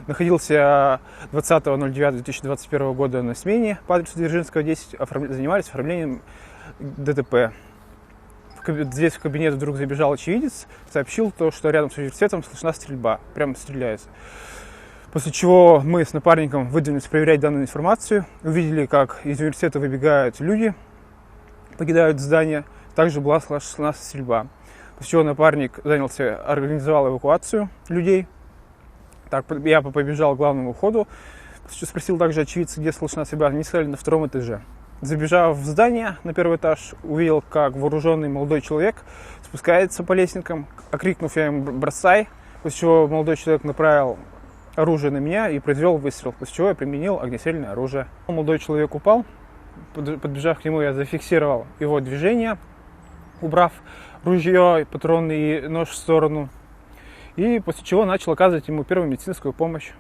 находился 20.09.2021 года на смене по адресу Дзержинского, 10, занимались оформлением ДТП. Здесь в кабинет вдруг забежал очевидец, сообщил то, что рядом с университетом слышна стрельба, прямо стреляется. После чего мы с напарником выдвинулись проверять данную информацию, увидели, как из университета выбегают люди, покидают здание, также была слышна стрельба. После чего напарник организовал эвакуацию людей. Так, я побежал к главному входу, спросил также очевидца, где слышна стрельба, они сказали, на втором этаже. Забежав в здание на первый этаж, увидел, как вооруженный молодой человек спускается по лестницам, окрикнув я ему «бросай», после чего молодой человек направил оружие на меня и произвел выстрел, после чего я применил огнестрельное оружие. Молодой человек упал, подбежав к нему, я зафиксировал его движение, убрав ружье, патроны и нож в сторону, и после чего начал оказывать ему первую медицинскую помощь.